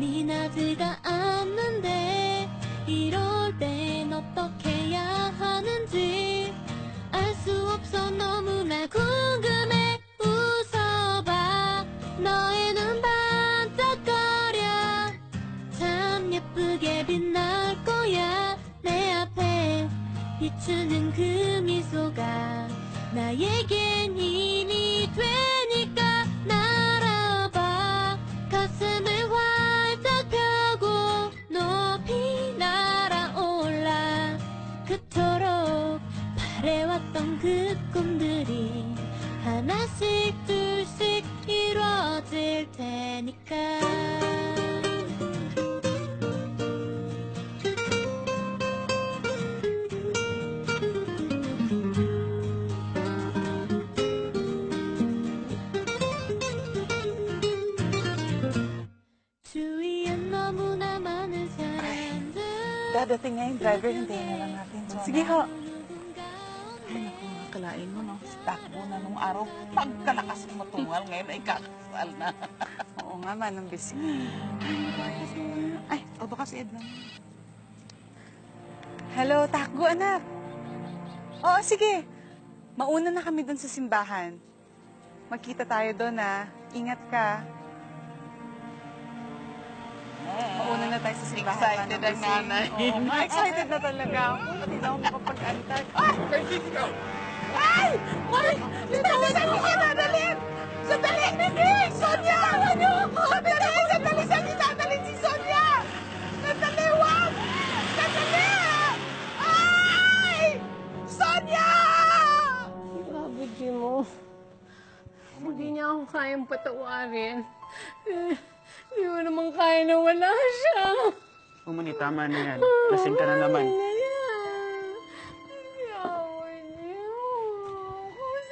미나지가 않는데 이럴 땐 어떻게 해야 하는지 알 수 없어 너무나 궁금해 웃어봐 너의 눈 반짝거려 참 예쁘게 빛날 거야 내 앞에 비추는 그 미소가 나에겐 힘이 되니까 날아봐 가슴을 활짝 펴고 높이 날아올라 그토록 바래왔던 그 꿈들이 하나씩 둘씩 이루어질 테니까 주위엔 너무나 많은 사람들 Dadating nga yung driver, hintayin na lang natin. Sige ho. Ay, naku, akalain mo, no? Takbo na nung araw. Pagkalakas mo tungal, ngayon ay kakasal na. Oo nga, manang busy. Ay, o baka si Edna. Hello, Takbo, anak. Oo, sige. Mauna na kami dun sa simbahan. Magkita tayo doon, ha? Ingat ka. Mauna na tayo sa simbahan. Excited ang nanay. Oo, excited na talaga ako. Hindi na ako makapag-antay. Francisco! Ay! Ay! Sandali! Sandali! Sandali! Sandali! Hindi! Sonia! Sandali! Sandali! Sandali! Sandali si Sonia! Sandali! Wag! Sandali! Ay! Sonia! Grabe, Jimo. Hindi niya ako kayang patawarin. Hindi mo naman kaya na wala siya. Umani, tama na yan. Lasing ka na naman. Yawa niyo.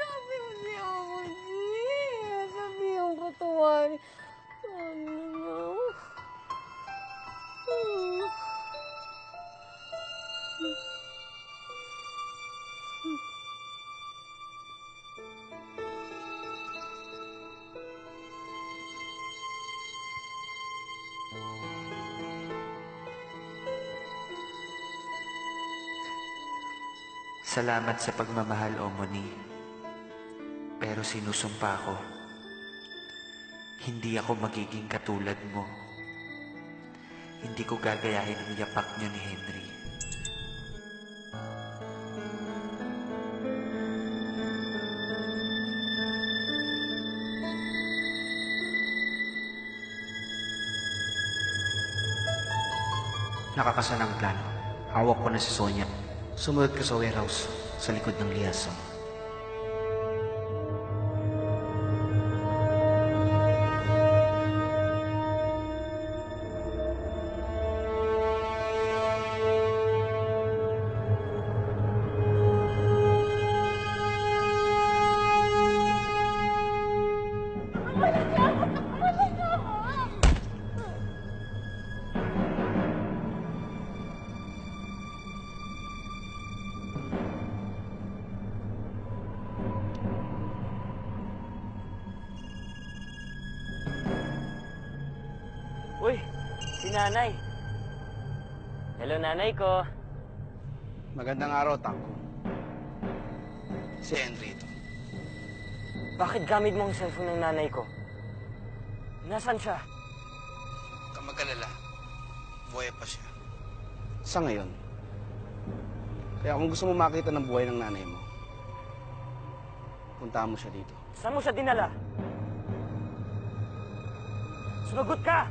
Sabi mo siya ako, Jim. Sabihin ko tawarin. Ano na? Salamat sa pagmamahal, Omoni. Pero sinusumpa ko, hindi ako magiging katulad mo. Hindi ko gagayahin ang yapak niyo ni Henry. Nakakasa ng plano. Hawak ko na si Sonia. Sumunod ka sa warehouse, sa likod ng liaison. Uy, si nanay. Hello, nanay ko. Magandang araw, Tangko. Si Henry ito. Bakit gamit mo ang cellphone ng nanay ko? Nasaan siya? Huwag kang mag-alala. Buhay pa siya. Sa ngayon. Kaya kung gusto mo makita ng buhay ng nanay mo, puntahan mo siya dito. Saan mo siya dinala? Sumagot ka!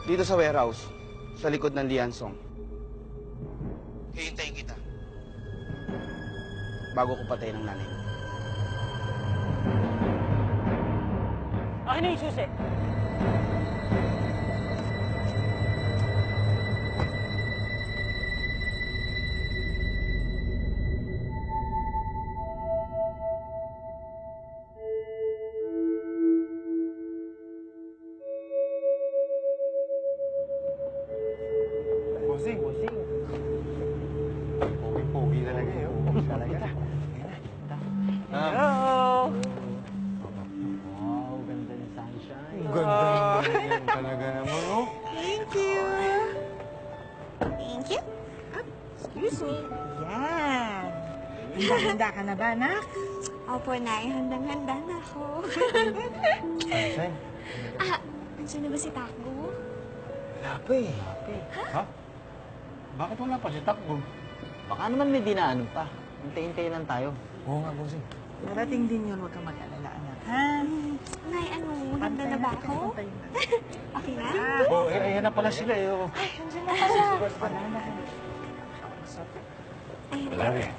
Dito sa warehouse, sa likod ng liansong. Hihintayin kita. Bago ko patayin ang nanay mo. Akin na yung susi! Bossing. Pogi talaga eh. Pogi talaga. Hello! Wow, ganda ni Sunshine. Ganda talaga naman, oh. Ayun Yan. Handa ka na ba, anak? Opo, Nay. Handang-handa na ako. Sunshine? Andiyan na ba si Takbo? Wala pa eh. Ha? Bakit wala pa si Takbo? Baka naman may dinaanan pa. Hintay-hintay lang tayo. Oo nga, bossing. Darating din yun, huwag kang mag-alala, anak, ha? Nay, ano? Maganda na ba ako? Antayin na. Okay na? Oo, ayan na pala sila eh. Oh. Ay, andiyan na pala. Wala na. Wala eh.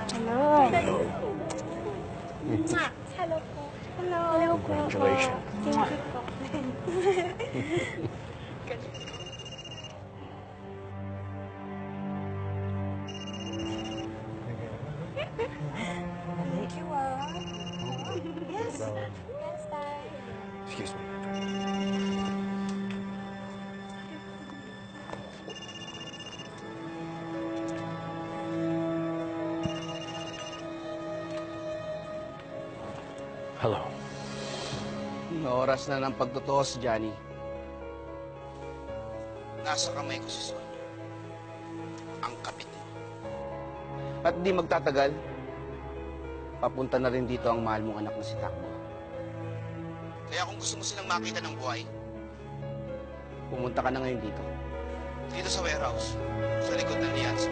Hello. Hello po. Hello. Hello po. Congratulations. Thank you po. Thank you, Yes. Yes, Dad. Excuse me. Hello. Oras na ng pagtutuos, Johnny. Nasa kamay ko si Sonia. Ang kapit mo. At di magtatagal, papunta na rin dito ang mahal mong anak na si Takbo. Kaya kung gusto mo silang makita ng buhay, pumunta ka na ngayon dito. Dito sa warehouse, sa likod ng Lianza.